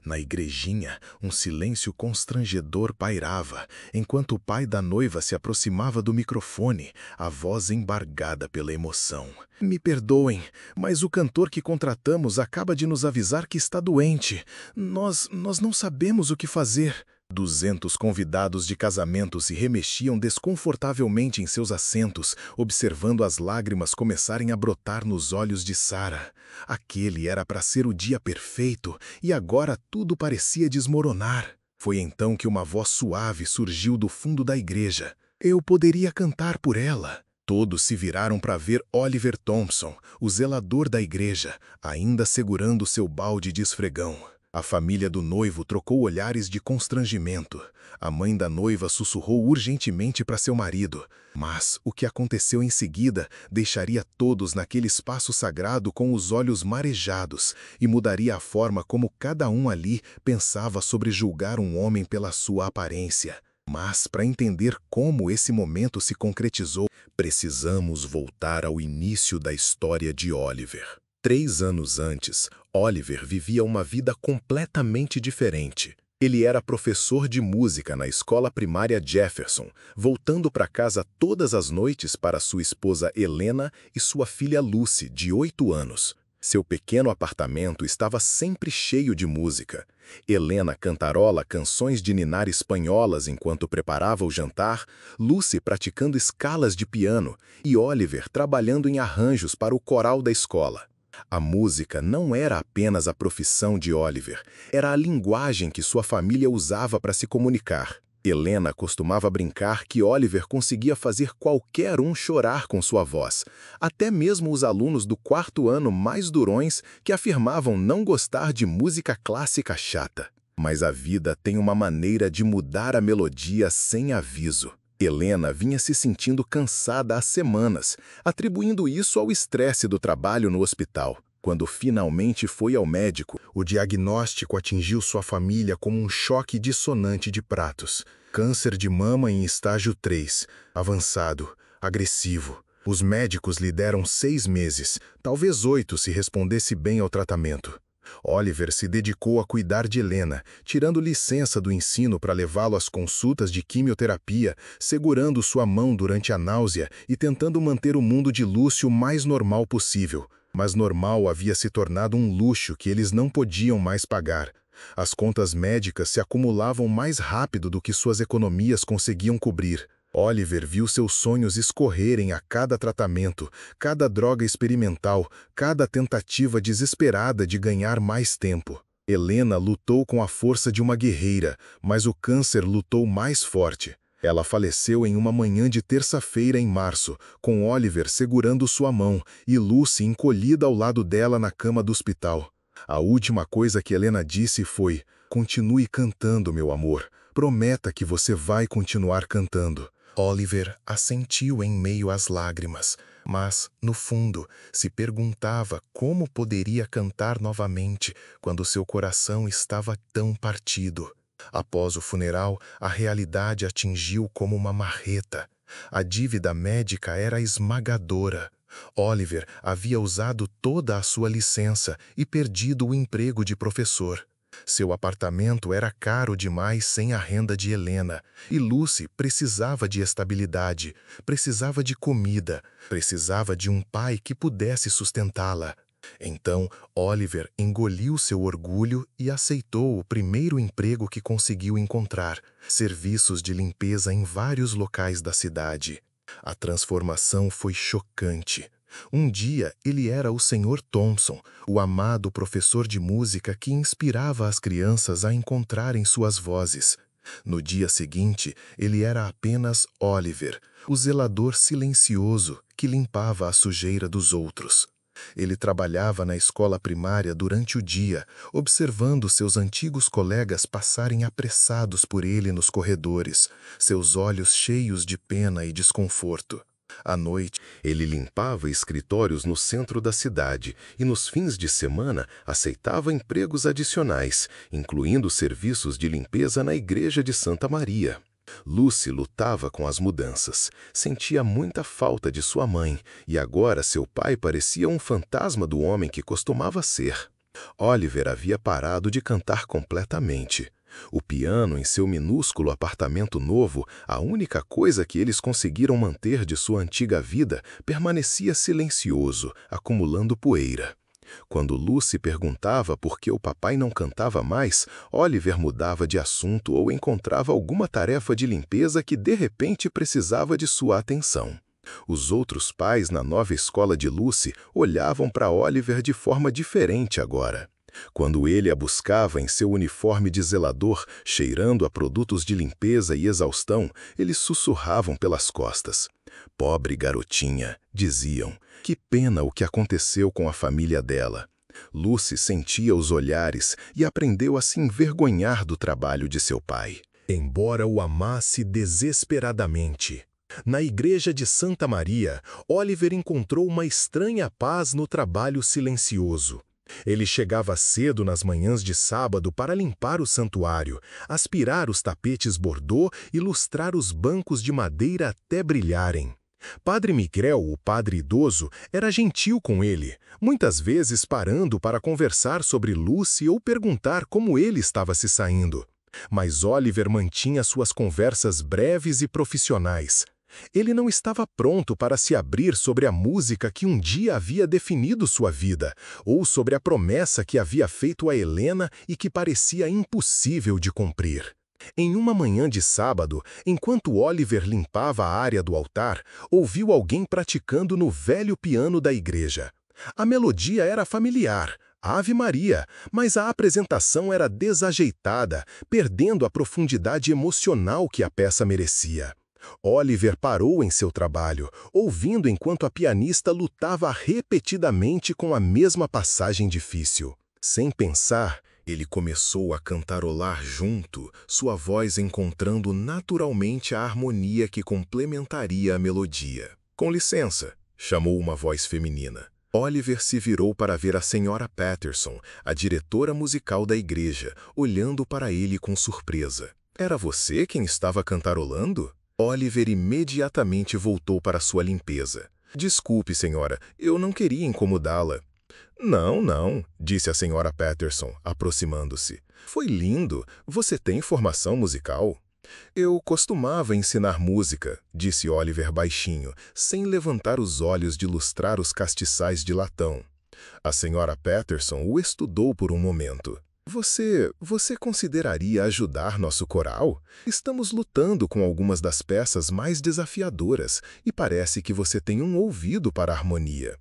Na igrejinha, um silêncio constrangedor pairava, enquanto o pai da noiva se aproximava do microfone, a voz embargada pela emoção. Me perdoem, mas o cantor que contratamos acaba de nos avisar que está doente. Nós não sabemos o que fazer. 200 convidados de casamento se remexiam desconfortavelmente em seus assentos, observando as lágrimas começarem a brotar nos olhos de Sara. Aquele era para ser o dia perfeito, e agora tudo parecia desmoronar. Foi então que uma voz suave surgiu do fundo da igreja. Eu poderia cantar por ela. Todos se viraram para ver Oliver Thompson, o zelador da igreja, ainda segurando seu balde de esfregão. A família do noivo trocou olhares de constrangimento. A mãe da noiva sussurrou urgentemente para seu marido. Mas o que aconteceu em seguida deixaria todos naquele espaço sagrado com os olhos marejados e mudaria a forma como cada um ali pensava sobre julgar um homem pela sua aparência. Mas, para entender como esse momento se concretizou, precisamos voltar ao início da história de Oliver. 3 anos antes, Oliver vivia uma vida completamente diferente. Ele era professor de música na escola primária Jefferson, voltando para casa todas as noites para sua esposa Helena e sua filha Lucy, de 8 anos. Seu pequeno apartamento estava sempre cheio de música. Helena cantarola canções de ninar espanholas enquanto preparava o jantar, Lucy praticando escalas de piano e Oliver trabalhando em arranjos para o coral da escola. A música não era apenas a profissão de Oliver, era a linguagem que sua família usava para se comunicar. Helena costumava brincar que Oliver conseguia fazer qualquer um chorar com sua voz, até mesmo os alunos do 4º ano mais durões que afirmavam não gostar de música clássica chata. Mas a vida tem uma maneira de mudar a melodia sem aviso. Helena vinha se sentindo cansada há semanas, atribuindo isso ao estresse do trabalho no hospital. Quando finalmente foi ao médico, o diagnóstico atingiu sua família como um choque dissonante de pratos. Câncer de mama em estágio 3, avançado, agressivo. Os médicos lhe deram 6 meses, talvez 8 se respondesse bem ao tratamento. Oliver se dedicou a cuidar de Helena, tirando licença do ensino para levá-lo às consultas de quimioterapia, segurando sua mão durante a náusea e tentando manter o mundo de Lúcio o mais normal possível. Mas normal havia se tornado um luxo que eles não podiam mais pagar. As contas médicas se acumulavam mais rápido do que suas economias conseguiam cobrir. Oliver viu seus sonhos escorrerem a cada tratamento, cada droga experimental, cada tentativa desesperada de ganhar mais tempo. Helena lutou com a força de uma guerreira, mas o câncer lutou mais forte. Ela faleceu em uma manhã de terça-feira em março, com Oliver segurando sua mão e Lucy encolhida ao lado dela na cama do hospital. A última coisa que Helena disse foi: "Continue cantando, meu amor. Prometa que você vai continuar cantando." Oliver assentiu em meio às lágrimas, mas, no fundo, se perguntava como poderia cantar novamente quando seu coração estava tão partido. Após o funeral, a realidade atingiu como uma marreta. A dívida médica era esmagadora. Oliver havia usado toda a sua licença e perdido o emprego de professor. Seu apartamento era caro demais sem a renda de Helena, e Lucy precisava de estabilidade, precisava de comida, precisava de um pai que pudesse sustentá-la. Então, Oliver engoliu seu orgulho e aceitou o primeiro emprego que conseguiu encontrar, serviços de limpeza em vários locais da cidade. A transformação foi chocante. Um dia, ele era o Sr. Thompson, o amado professor de música que inspirava as crianças a encontrarem suas vozes. No dia seguinte, ele era apenas Oliver, o zelador silencioso que limpava a sujeira dos outros. Ele trabalhava na escola primária durante o dia, observando seus antigos colegas passarem apressados por ele nos corredores, seus olhos cheios de pena e desconforto. À noite, ele limpava escritórios no centro da cidade e, nos fins de semana, aceitava empregos adicionais, incluindo serviços de limpeza na igreja de Santa Maria. Lucy lutava com as mudanças, sentia muita falta de sua mãe, e agora seu pai parecia um fantasma do homem que costumava ser. Oliver havia parado de cantar completamente. O piano em seu minúsculo apartamento novo, a única coisa que eles conseguiram manter de sua antiga vida, permanecia silencioso, acumulando poeira. Quando Lucy perguntava por que o papai não cantava mais, Oliver mudava de assunto ou encontrava alguma tarefa de limpeza que de repente precisava de sua atenção. Os outros pais na nova escola de Lucy olhavam para Oliver de forma diferente agora. Quando ele a buscava em seu uniforme de zelador, cheirando a produtos de limpeza e exaustão, eles sussurravam pelas costas. Pobre garotinha, diziam. Que pena o que aconteceu com a família dela. Lucy sentia os olhares e aprendeu a se envergonhar do trabalho de seu pai. Embora o amasse desesperadamente. Na igreja de Santa Maria, Oliver encontrou uma estranha paz no trabalho silencioso. Ele chegava cedo nas manhãs de sábado para limpar o santuário, aspirar os tapetes bordô e lustrar os bancos de madeira até brilharem. Padre Miguel, o padre idoso, era gentil com ele, muitas vezes parando para conversar sobre Lucy ou perguntar como ele estava se saindo. Mas Oliver mantinha suas conversas breves e profissionais. Ele não estava pronto para se abrir sobre a música que um dia havia definido sua vida, ou sobre a promessa que havia feito a Helena e que parecia impossível de cumprir. Em uma manhã de sábado, enquanto Oliver limpava a área do altar, ouviu alguém praticando no velho piano da igreja. A melodia era familiar, Ave Maria, mas a apresentação era desajeitada, perdendo a profundidade emocional que a peça merecia. Oliver parou em seu trabalho, ouvindo enquanto a pianista lutava repetidamente com a mesma passagem difícil. Sem pensar, ele começou a cantarolar junto, sua voz encontrando naturalmente a harmonia que complementaria a melodia. Com licença, chamou uma voz feminina. Oliver se virou para ver a senhora Patterson, a diretora musical da igreja, olhando para ele com surpresa. Era você quem estava cantarolando? Oliver imediatamente voltou para sua limpeza. Desculpe, senhora, eu não queria incomodá-la. Não, não, disse a senhora Patterson, aproximando-se. Foi lindo. Você tem formação musical? Eu costumava ensinar música, disse Oliver baixinho, sem levantar os olhos de lustrar os castiçais de latão. A senhora Patterson o estudou por um momento. Você consideraria ajudar nosso coral? Estamos lutando com algumas das peças mais desafiadoras e parece que você tem um ouvido para a harmonia.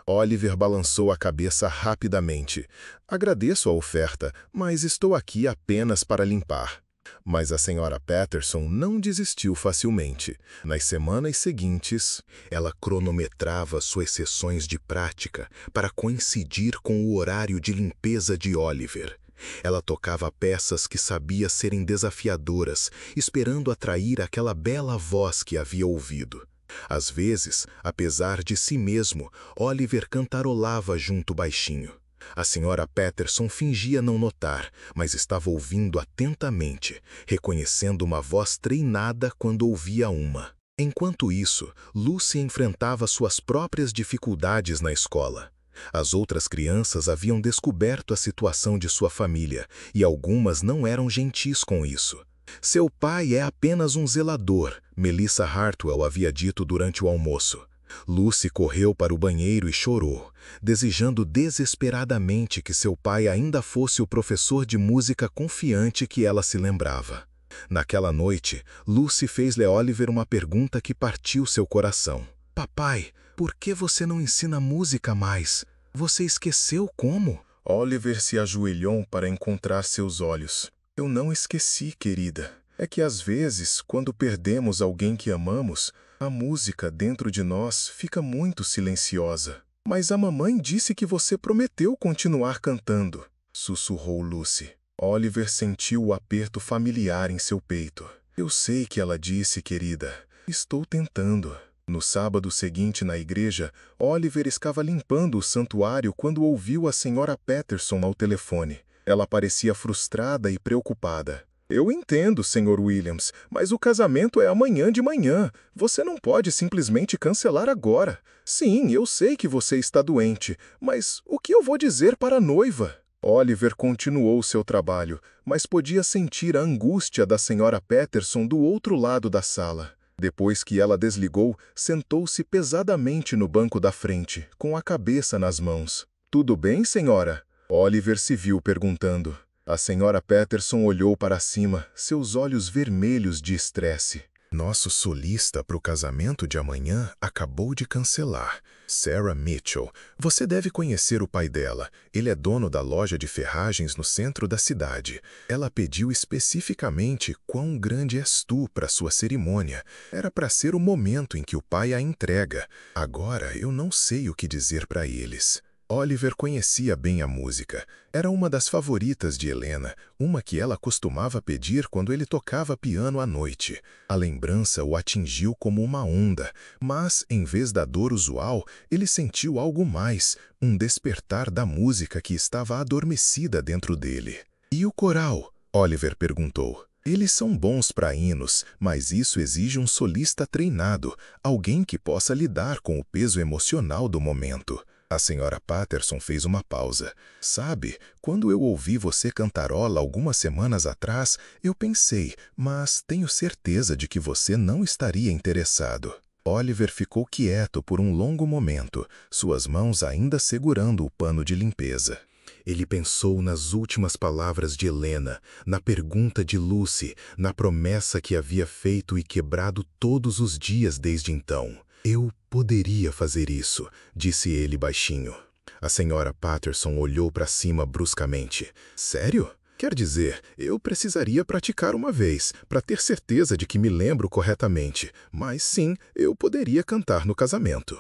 Oliver balançou a cabeça rapidamente. Agradeço a oferta, mas estou aqui apenas para limpar. Mas a senhora Patterson não desistiu facilmente. Nas semanas seguintes, ela cronometrava suas sessões de prática para coincidir com o horário de limpeza de Oliver. Ela tocava peças que sabia serem desafiadoras, esperando atrair aquela bela voz que havia ouvido. Às vezes, apesar de si mesmo, Oliver cantarolava junto baixinho. A senhora Patterson fingia não notar, mas estava ouvindo atentamente, reconhecendo uma voz treinada quando ouvia uma. Enquanto isso, Lucy enfrentava suas próprias dificuldades na escola. As outras crianças haviam descoberto a situação de sua família, e algumas não eram gentis com isso. Seu pai é apenas um zelador, Melissa Hartwell havia dito durante o almoço. Lucy correu para o banheiro e chorou, desejando desesperadamente que seu pai ainda fosse o professor de música confiante que ela se lembrava. Naquela noite, Lucy fez-lhe Oliver uma pergunta que partiu seu coração. Papai, por que você não ensina música mais? Você esqueceu como? Oliver se ajoelhou para encontrar seus olhos. Eu não esqueci, querida. É que às vezes, quando perdemos alguém que amamos, a música dentro de nós fica muito silenciosa. Mas a mamãe disse que você prometeu continuar cantando, sussurrou Lucy. Oliver sentiu o aperto familiar em seu peito. Eu sei que ela disse, querida. Estou tentando. No sábado seguinte na igreja, Oliver estava limpando o santuário quando ouviu a senhora Patterson ao telefone. Ela parecia frustrada e preocupada. Eu entendo, Sr. Williams, mas o casamento é amanhã de manhã. Você não pode simplesmente cancelar agora. Sim, eu sei que você está doente, mas o que eu vou dizer para a noiva? Oliver continuou seu trabalho, mas podia sentir a angústia da Sra. Patterson do outro lado da sala. Depois que ela desligou, sentou-se pesadamente no banco da frente, com a cabeça nas mãos. "Tudo bem, senhora?" Oliver se viu perguntando. A Sra. Patterson olhou para cima, seus olhos vermelhos de estresse. "Nosso solista para o casamento de amanhã acabou de cancelar. Sarah Mitchell. Você deve conhecer o pai dela. Ele é dono da loja de ferragens no centro da cidade. Ela pediu especificamente quão grande és tu para sua cerimônia. Era para ser o momento em que o pai a entrega. Agora eu não sei o que dizer para eles." Oliver conhecia bem a música. Era uma das favoritas de Helena, uma que ela costumava pedir quando ele tocava piano à noite. A lembrança o atingiu como uma onda, mas, em vez da dor usual, ele sentiu algo mais, um despertar da música que estava adormecida dentro dele. "E o coral?" Oliver perguntou. "Eles são bons para hinos, mas isso exige um solista treinado, alguém que possa lidar com o peso emocional do momento." A Sra. Patterson fez uma pausa. "Sabe, quando eu ouvi você cantarola algumas semanas atrás, eu pensei, mas tenho certeza de que você não estaria interessado." Oliver ficou quieto por um longo momento, suas mãos ainda segurando o pano de limpeza. Ele pensou nas últimas palavras de Helena, na pergunta de Lucy, na promessa que havia feito e quebrado todos os dias desde então. "Eu poderia fazer isso", disse ele baixinho. A Sra. Patterson olhou para cima bruscamente. "Sério? Quer dizer, eu precisaria praticar uma vez, para ter certeza de que me lembro corretamente. Mas sim, eu poderia cantar no casamento."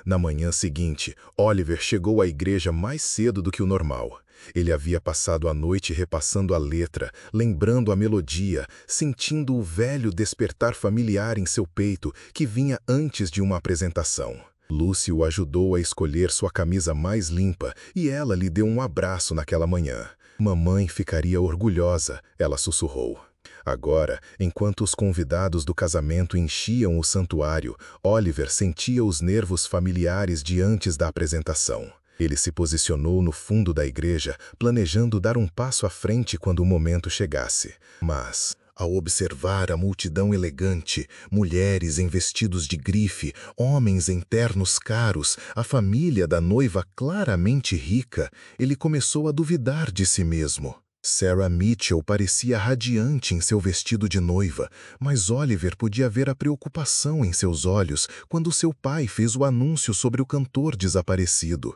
Na manhã seguinte, Oliver chegou à igreja mais cedo do que o normal. Ele havia passado a noite repassando a letra, lembrando a melodia, sentindo o velho despertar familiar em seu peito que vinha antes de uma apresentação. Lucy o ajudou a escolher sua camisa mais limpa e ela lhe deu um abraço naquela manhã. "Mamãe ficaria orgulhosa", ela sussurrou. Agora, enquanto os convidados do casamento enchiam o santuário, Oliver sentia os nervos familiares de antes da apresentação. Ele se posicionou no fundo da igreja, planejando dar um passo à frente quando o momento chegasse. Mas, ao observar a multidão elegante, mulheres em vestidos de grife, homens em ternos caros, a família da noiva claramente rica, ele começou a duvidar de si mesmo. Sarah Mitchell parecia radiante em seu vestido de noiva, mas Oliver podia ver a preocupação em seus olhos quando seu pai fez o anúncio sobre o cantor desaparecido.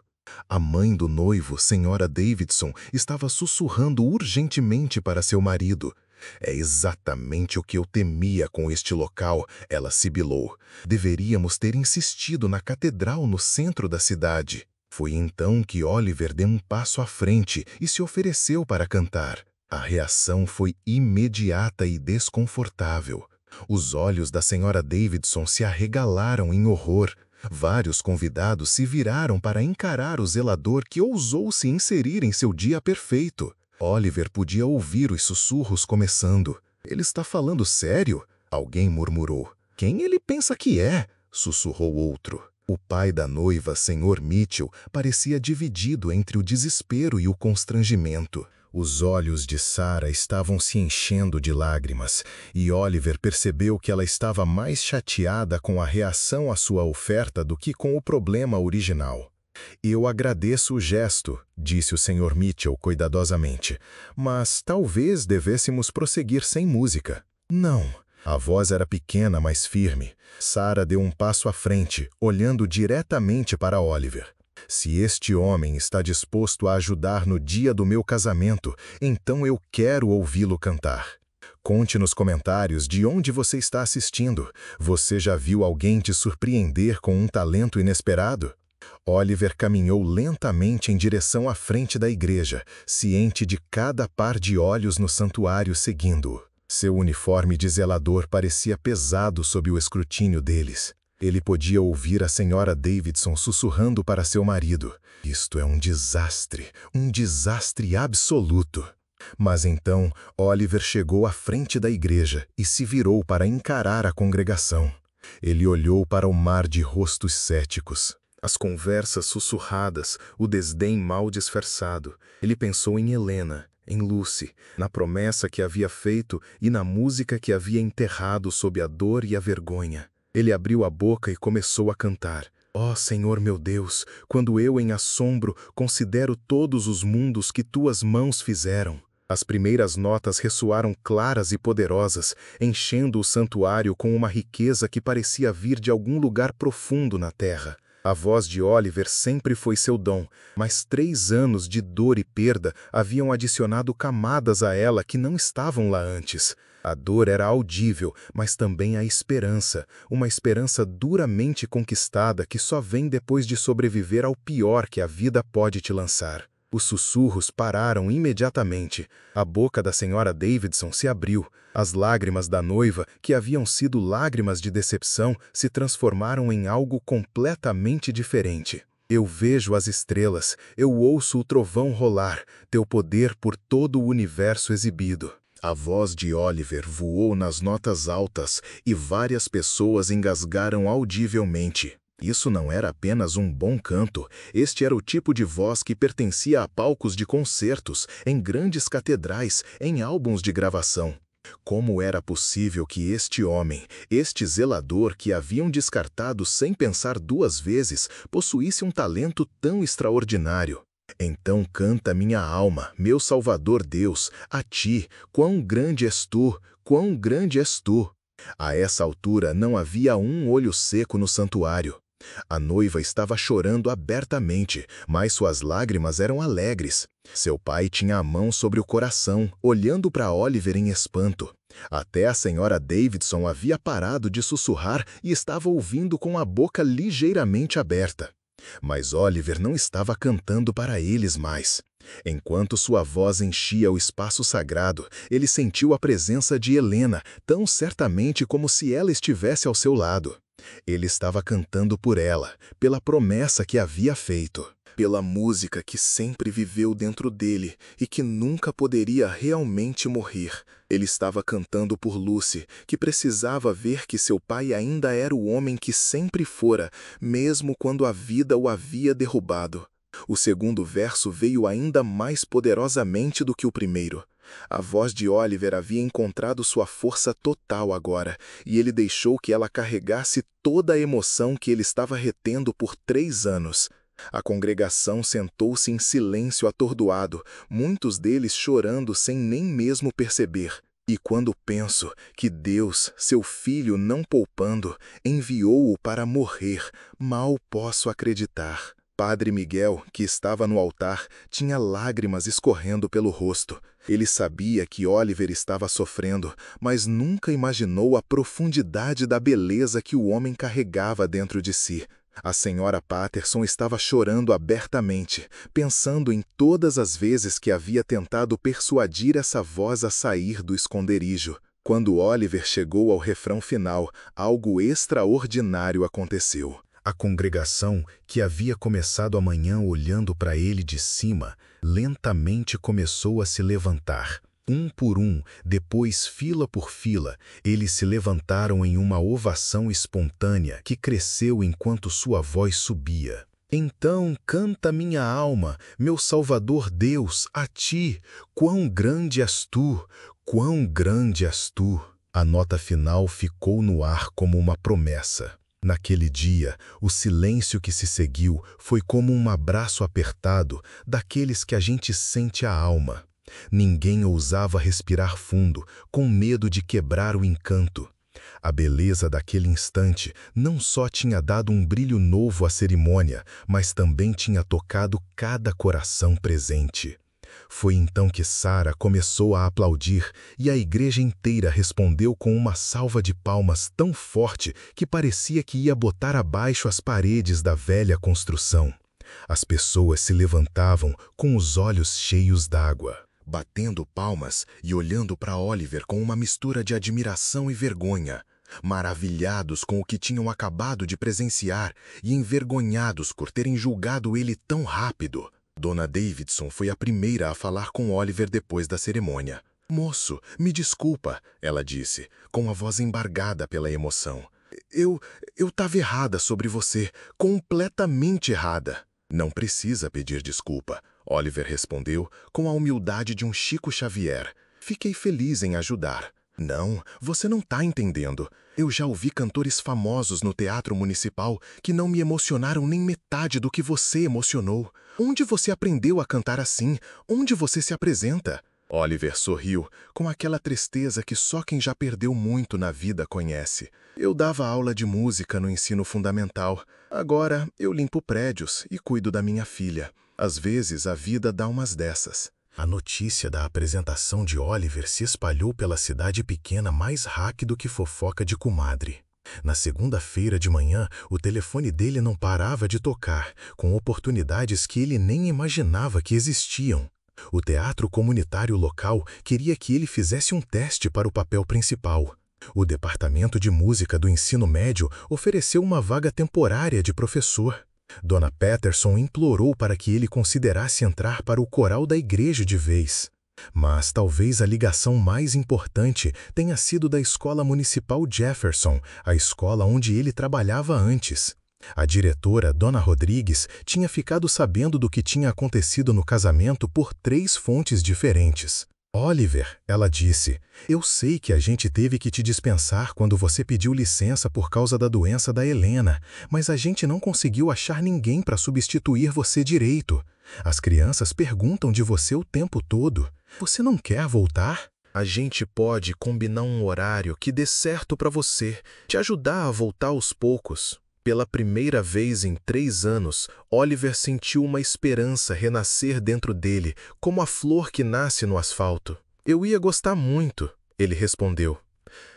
A mãe do noivo, Sra. Davidson, estava sussurrando urgentemente para seu marido. "É exatamente o que eu temia com este local", ela sibilou. "Deveríamos ter insistido na catedral no centro da cidade." Foi então que Oliver deu um passo à frente e se ofereceu para cantar. A reação foi imediata e desconfortável. Os olhos da Sra. Davidson se arregalaram em horror. Vários convidados se viraram para encarar o zelador que ousou se inserir em seu dia perfeito. Oliver podia ouvir os sussurros começando. "Ele está falando sério?" alguém murmurou. "Quem ele pensa que é?" sussurrou outro. O pai da noiva, Sr. Mitchell, parecia dividido entre o desespero e o constrangimento. Os olhos de Sarah estavam se enchendo de lágrimas, e Oliver percebeu que ela estava mais chateada com a reação à sua oferta do que com o problema original. "Eu agradeço o gesto", disse o Sr. Mitchell cuidadosamente, "mas talvez devêssemos prosseguir sem música." "Não." A voz era pequena, mas firme. Sarah deu um passo à frente, olhando diretamente para Oliver. "Se este homem está disposto a ajudar no dia do meu casamento, então eu quero ouvi-lo cantar. Conte nos comentários de onde você está assistindo. Você já viu alguém te surpreender com um talento inesperado?" Oliver caminhou lentamente em direção à frente da igreja, ciente de cada par de olhos no santuário seguindo-o. Seu uniforme de zelador parecia pesado sob o escrutínio deles. Ele podia ouvir a Sra. Davidson sussurrando para seu marido: "Isto é um desastre absoluto." Mas então, Oliver chegou à frente da igreja e se virou para encarar a congregação. Ele olhou para o mar de rostos céticos. As conversas sussurradas, o desdém mal disfarçado. Ele pensou em Helena, em Lucy, na promessa que havia feito e na música que havia enterrado sob a dor e a vergonha. Ele abriu a boca e começou a cantar. Ó Senhor meu Deus, quando eu em assombro considero todos os mundos que tuas mãos fizeram. As primeiras notas ressoaram claras e poderosas, enchendo o santuário com uma riqueza que parecia vir de algum lugar profundo na terra. A voz de Oliver sempre foi seu dom, mas 3 anos de dor e perda haviam adicionado camadas a ela que não estavam lá antes. A dor era audível, mas também a esperança, uma esperança duramente conquistada que só vem depois de sobreviver ao pior que a vida pode te lançar. Os sussurros pararam imediatamente. A boca da senhora Davidson se abriu. As lágrimas da noiva, que haviam sido lágrimas de decepção, se transformaram em algo completamente diferente. Eu vejo as estrelas, eu ouço o trovão rolar, teu poder por todo o universo exibido. A voz de Oliver voou nas notas altas e várias pessoas engasgaram audivelmente. Isso não era apenas um bom canto, este era o tipo de voz que pertencia a palcos de concertos, em grandes catedrais, em álbuns de gravação. Como era possível que este homem, este zelador que haviam descartado sem pensar 2 vezes, possuísse um talento tão extraordinário? Então canta minha alma, meu Salvador Deus, a ti, quão grande és tu, quão grande és tu. A essa altura não havia um olho seco no santuário. A noiva estava chorando abertamente, mas suas lágrimas eram alegres. Seu pai tinha a mão sobre o coração, olhando para Oliver em espanto. Até a senhora Davidson havia parado de sussurrar e estava ouvindo com a boca ligeiramente aberta. Mas Oliver não estava cantando para eles mais. Enquanto sua voz enchia o espaço sagrado, ele sentiu a presença de Helena, tão certamente como se ela estivesse ao seu lado. Ele estava cantando por ela, pela promessa que havia feito, pela música que sempre viveu dentro dele e que nunca poderia realmente morrer. Ele estava cantando por Lucy, que precisava ver que seu pai ainda era o homem que sempre fora, mesmo quando a vida o havia derrubado. O segundo verso veio ainda mais poderosamente do que o primeiro. A voz de Oliver havia encontrado sua força total agora, e ele deixou que ela carregasse toda a emoção que ele estava retendo por 3 anos. A congregação sentou-se em silêncio atordoado, muitos deles chorando sem nem mesmo perceber. E quando penso que Deus, seu filho não poupando, enviou-o para morrer, mal posso acreditar. Padre Miguel, que estava no altar, tinha lágrimas escorrendo pelo rosto. Ele sabia que Oliver estava sofrendo, mas nunca imaginou a profundidade da beleza que o homem carregava dentro de si. A senhora Patterson estava chorando abertamente, pensando em todas as vezes que havia tentado persuadir essa voz a sair do esconderijo. Quando Oliver chegou ao refrão final, algo extraordinário aconteceu. A congregação, que havia começado a manhã olhando para ele de cima, lentamente começou a se levantar. Um por um, depois fila por fila, eles se levantaram em uma ovação espontânea que cresceu enquanto sua voz subia. Então canta minha alma, meu Salvador Deus, a ti, quão grande és tu, quão grande és tu. A nota final ficou no ar como uma promessa. Naquele dia, o silêncio que se seguiu foi como um abraço apertado daqueles que a gente sente a alma. Ninguém ousava respirar fundo, com medo de quebrar o encanto. A beleza daquele instante não só tinha dado um brilho novo à cerimônia, mas também tinha tocado cada coração presente. Foi então que Sara começou a aplaudir e a igreja inteira respondeu com uma salva de palmas tão forte que parecia que ia botar abaixo as paredes da velha construção. As pessoas se levantavam com os olhos cheios d'água, batendo palmas e olhando para Oliver com uma mistura de admiração e vergonha, maravilhados com o que tinham acabado de presenciar e envergonhados por terem julgado ele tão rápido. Dona Davidson foi a primeira a falar com Oliver depois da cerimônia. "Moço, me desculpa", ela disse, com a voz embargada pela emoção. Eu estava errada sobre você, completamente errada. Não precisa pedir desculpa, Oliver respondeu com a humildade de um Chico Xavier. Fiquei feliz em ajudar. Não, você não está entendendo. Eu já ouvi cantores famosos no Teatro Municipal que não me emocionaram nem metade do que você emocionou. Onde você aprendeu a cantar assim? Onde você se apresenta? Oliver sorriu, com aquela tristeza que só quem já perdeu muito na vida conhece. Eu dava aula de música no ensino fundamental. Agora eu limpo prédios e cuido da minha filha. Às vezes a vida dá umas dessas. A notícia da apresentação de Oliver se espalhou pela cidade pequena mais rápido que fofoca de comadre. Na segunda-feira de manhã, o telefone dele não parava de tocar, com oportunidades que ele nem imaginava que existiam. O teatro comunitário local queria que ele fizesse um teste para o papel principal. O departamento de música do ensino médio ofereceu uma vaga temporária de professor. Dona Patterson implorou para que ele considerasse entrar para o coral da igreja de vez. Mas talvez a ligação mais importante tenha sido da Escola Municipal Jefferson, a escola onde ele trabalhava antes. A diretora, Dona Rodrigues, tinha ficado sabendo do que tinha acontecido no casamento por 3 fontes diferentes. Oliver, ela disse, eu sei que a gente teve que te dispensar quando você pediu licença por causa da doença da Helena, mas a gente não conseguiu achar ninguém para substituir você direito. As crianças perguntam de você o tempo todo. Você não quer voltar? A gente pode combinar um horário que dê certo para você, te ajudar a voltar aos poucos. Pela primeira vez em 3 anos, Oliver sentiu uma esperança renascer dentro dele, como a flor que nasce no asfalto. Eu ia gostar muito, ele respondeu.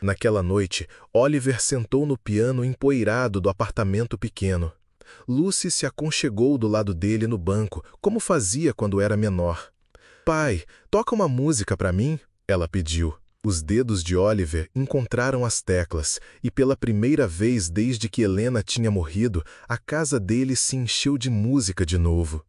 Naquela noite, Oliver sentou no piano empoeirado do apartamento pequeno. Lucy se aconchegou do lado dele no banco, como fazia quando era menor. Pai, toca uma música para mim, ela pediu. Os dedos de Oliver encontraram as teclas, e pela primeira vez desde que Helena tinha morrido, a casa dele se encheu de música de novo.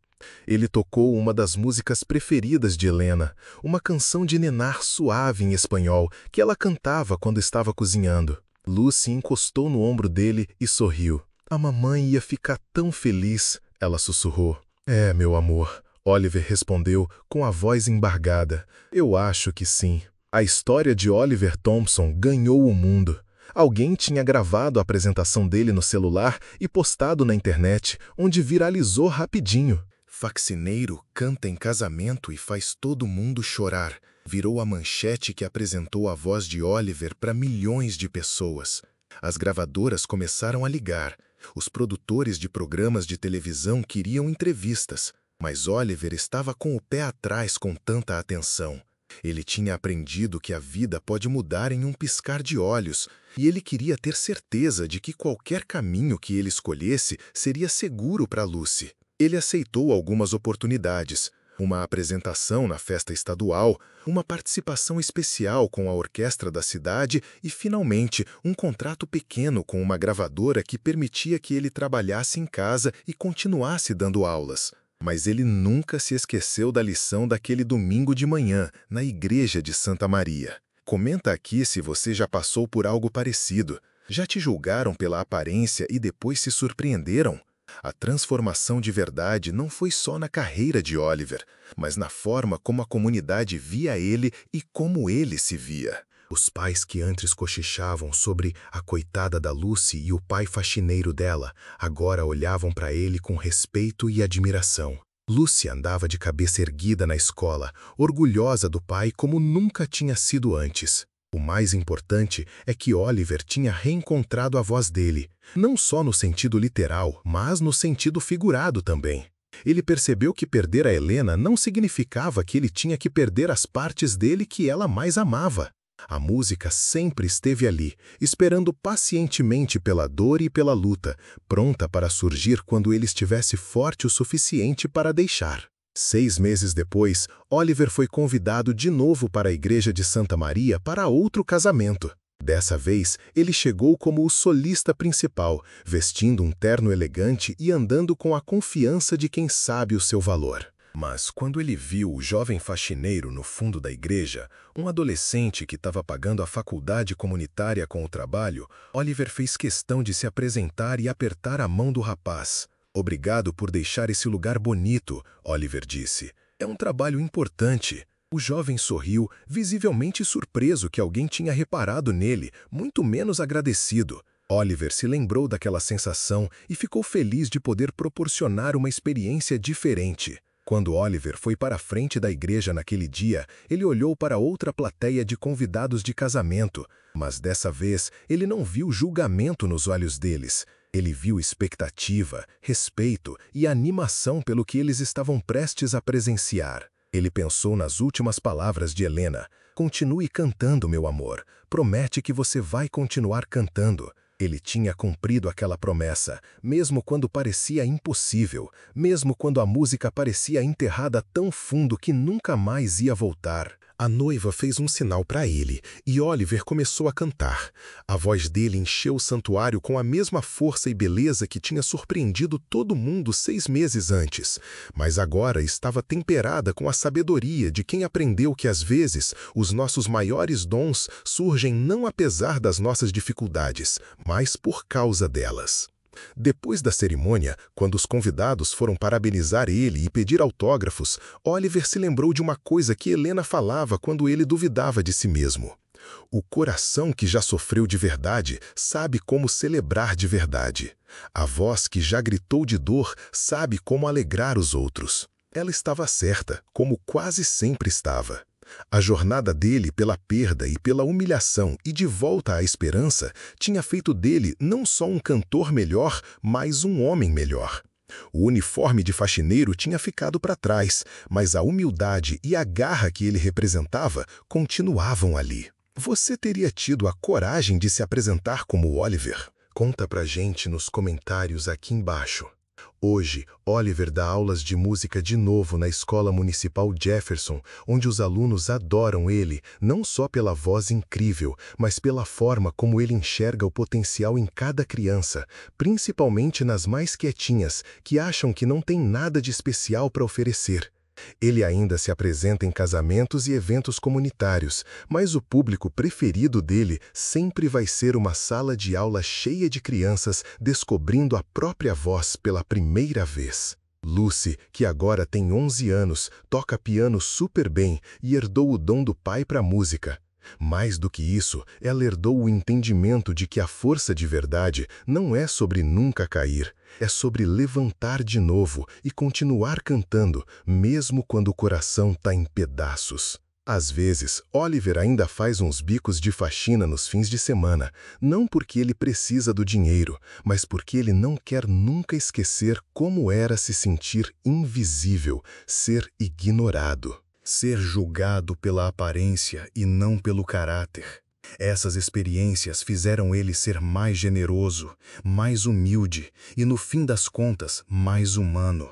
Ele tocou uma das músicas preferidas de Helena, uma canção de ninar suave em espanhol, que ela cantava quando estava cozinhando. Lucy encostou no ombro dele e sorriu. A mamãe ia ficar tão feliz, ela sussurrou. É, meu amor, Oliver respondeu com a voz embargada. Eu acho que sim. A história de Oliver Thompson ganhou o mundo. Alguém tinha gravado a apresentação dele no celular e postado na internet, onde viralizou rapidinho. Faxineiro canta em casamento e faz todo mundo chorar. Virou a manchete que apresentou a voz de Oliver para milhões de pessoas. As gravadoras começaram a ligar. Os produtores de programas de televisão queriam entrevistas, mas Oliver estava com o pé atrás com tanta atenção. Ele tinha aprendido que a vida pode mudar em um piscar de olhos, e ele queria ter certeza de que qualquer caminho que ele escolhesse seria seguro para Lucy. Ele aceitou algumas oportunidades, uma apresentação na festa estadual, uma participação especial com a orquestra da cidade e, finalmente, um contrato pequeno com uma gravadora que permitia que ele trabalhasse em casa e continuasse dando aulas. Mas ele nunca se esqueceu da lição daquele domingo de manhã, na igreja de Santa Maria. Comenta aqui se você já passou por algo parecido. Já te julgaram pela aparência e depois se surpreenderam? A transformação de verdade não foi só na carreira de Oliver, mas na forma como a comunidade via ele e como ele se via. Os pais que antes cochichavam sobre a coitada da Lucy e o pai faxineiro dela, agora olhavam para ele com respeito e admiração. Lucy andava de cabeça erguida na escola, orgulhosa do pai como nunca tinha sido antes. O mais importante é que Oliver tinha reencontrado a voz dele, não só no sentido literal, mas no sentido figurado também. Ele percebeu que perder a Helena não significava que ele tinha que perder as partes dele que ela mais amava. A música sempre esteve ali, esperando pacientemente pela dor e pela luta, pronta para surgir quando ele estivesse forte o suficiente para deixar. 6 meses depois, Oliver foi convidado de novo para a igreja de Santa Maria para outro casamento. Dessa vez, ele chegou como o solista principal, vestindo um terno elegante e andando com a confiança de quem sabe o seu valor. Mas quando ele viu o jovem faxineiro no fundo da igreja, um adolescente que estava pagando a faculdade comunitária com o trabalho, Oliver fez questão de se apresentar e apertar a mão do rapaz. "Obrigado por deixar esse lugar bonito", Oliver disse. "É um trabalho importante." O jovem sorriu, visivelmente surpreso que alguém tinha reparado nele, muito menos agradecido. Oliver se lembrou daquela sensação e ficou feliz de poder proporcionar uma experiência diferente. Quando Oliver foi para a frente da igreja naquele dia, ele olhou para outra plateia de convidados de casamento, mas dessa vez ele não viu julgamento nos olhos deles. Ele viu expectativa, respeito e animação pelo que eles estavam prestes a presenciar. Ele pensou nas últimas palavras de Helena: "Continue cantando, meu amor. Promete que você vai continuar cantando." Ele tinha cumprido aquela promessa, mesmo quando parecia impossível, mesmo quando a música parecia enterrada tão fundo que nunca mais ia voltar. A noiva fez um sinal para ele, e Oliver começou a cantar. A voz dele encheu o santuário com a mesma força e beleza que tinha surpreendido todo mundo 6 meses antes, mas agora estava temperada com a sabedoria de quem aprendeu que às vezes os nossos maiores dons surgem não apesar das nossas dificuldades, mas por causa delas. Depois da cerimônia, quando os convidados foram parabenizar ele e pedir autógrafos, Oliver se lembrou de uma coisa que Helena falava quando ele duvidava de si mesmo. O coração que já sofreu de verdade sabe como celebrar de verdade. A voz que já gritou de dor sabe como alegrar os outros. Ela estava certa, como quase sempre estava. A jornada dele pela perda e pela humilhação e de volta à esperança tinha feito dele não só um cantor melhor, mas um homem melhor. O uniforme de faxineiro tinha ficado para trás, mas a humildade e a garra que ele representava continuavam ali. Você teria tido a coragem de se apresentar como Oliver? Conta pra gente nos comentários aqui embaixo. Hoje, Oliver dá aulas de música de novo na Escola Municipal Jefferson, onde os alunos adoram ele, não só pela voz incrível, mas pela forma como ele enxerga o potencial em cada criança, principalmente nas mais quietinhas, que acham que não tem nada de especial para oferecer. Ele ainda se apresenta em casamentos e eventos comunitários, mas o público preferido dele sempre vai ser uma sala de aula cheia de crianças descobrindo a própria voz pela primeira vez. Lucy, que agora tem 11 anos, toca piano super bem e herdou o dom do pai para a música. Mais do que isso, ela herdou o entendimento de que a força de verdade não é sobre nunca cair, é sobre levantar de novo e continuar cantando, mesmo quando o coração está em pedaços. Às vezes, Oliver ainda faz uns bicos de faxina nos fins de semana, não porque ele precisa do dinheiro, mas porque ele não quer nunca esquecer como era se sentir invisível, ser ignorado. Ser julgado pela aparência e não pelo caráter. Essas experiências fizeram ele ser mais generoso, mais humilde e, no fim das contas, mais humano.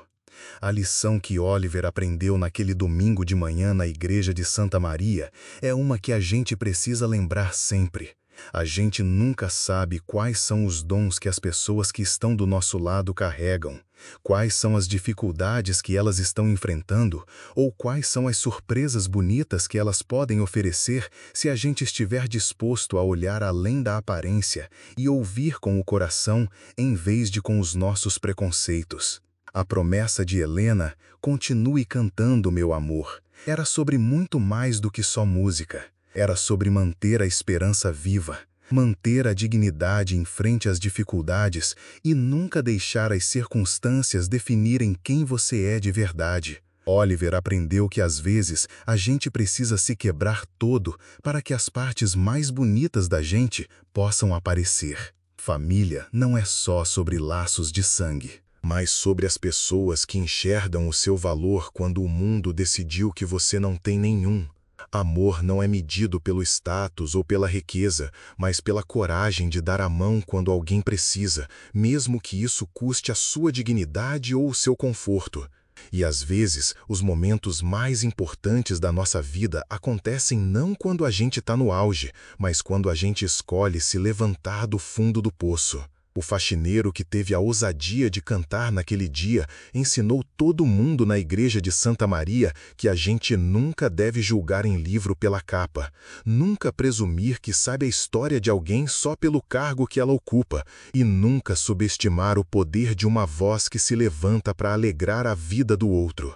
A lição que Oliver aprendeu naquele domingo de manhã na igreja de Santa Maria é uma que a gente precisa lembrar sempre. A gente nunca sabe quais são os dons que as pessoas que estão do nosso lado carregam, quais são as dificuldades que elas estão enfrentando ou quais são as surpresas bonitas que elas podem oferecer se a gente estiver disposto a olhar além da aparência e ouvir com o coração em vez de com os nossos preconceitos. A promessa de Helena, "Continue cantando, meu amor", era sobre muito mais do que só música. Era sobre manter a esperança viva, manter a dignidade em frente às dificuldades e nunca deixar as circunstâncias definirem quem você é de verdade. Oliver aprendeu que às vezes a gente precisa se quebrar todo para que as partes mais bonitas da gente possam aparecer. Família não é só sobre laços de sangue, mas sobre as pessoas que enxergam o seu valor quando o mundo decidiu que você não tem nenhum. Amor não é medido pelo status ou pela riqueza, mas pela coragem de dar a mão quando alguém precisa, mesmo que isso custe a sua dignidade ou o seu conforto. E às vezes, os momentos mais importantes da nossa vida acontecem não quando a gente está no auge, mas quando a gente escolhe se levantar do fundo do poço. O faxineiro que teve a ousadia de cantar naquele dia ensinou todo mundo na igreja de Santa Maria que a gente nunca deve julgar em livro pela capa, nunca presumir que sabe a história de alguém só pelo cargo que ela ocupa e nunca subestimar o poder de uma voz que se levanta para alegrar a vida do outro.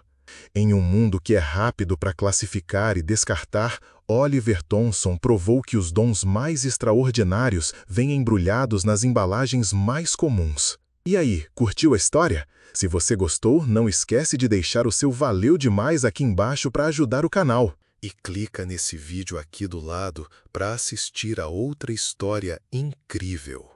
Em um mundo que é rápido para classificar e descartar, Oliver Thomson provou que os dons mais extraordinários vêm embrulhados nas embalagens mais comuns. E aí, curtiu a história? Se você gostou, não esquece de deixar o seu valeu demais aqui embaixo para ajudar o canal. E clica nesse vídeo aqui do lado para assistir a outra história incrível.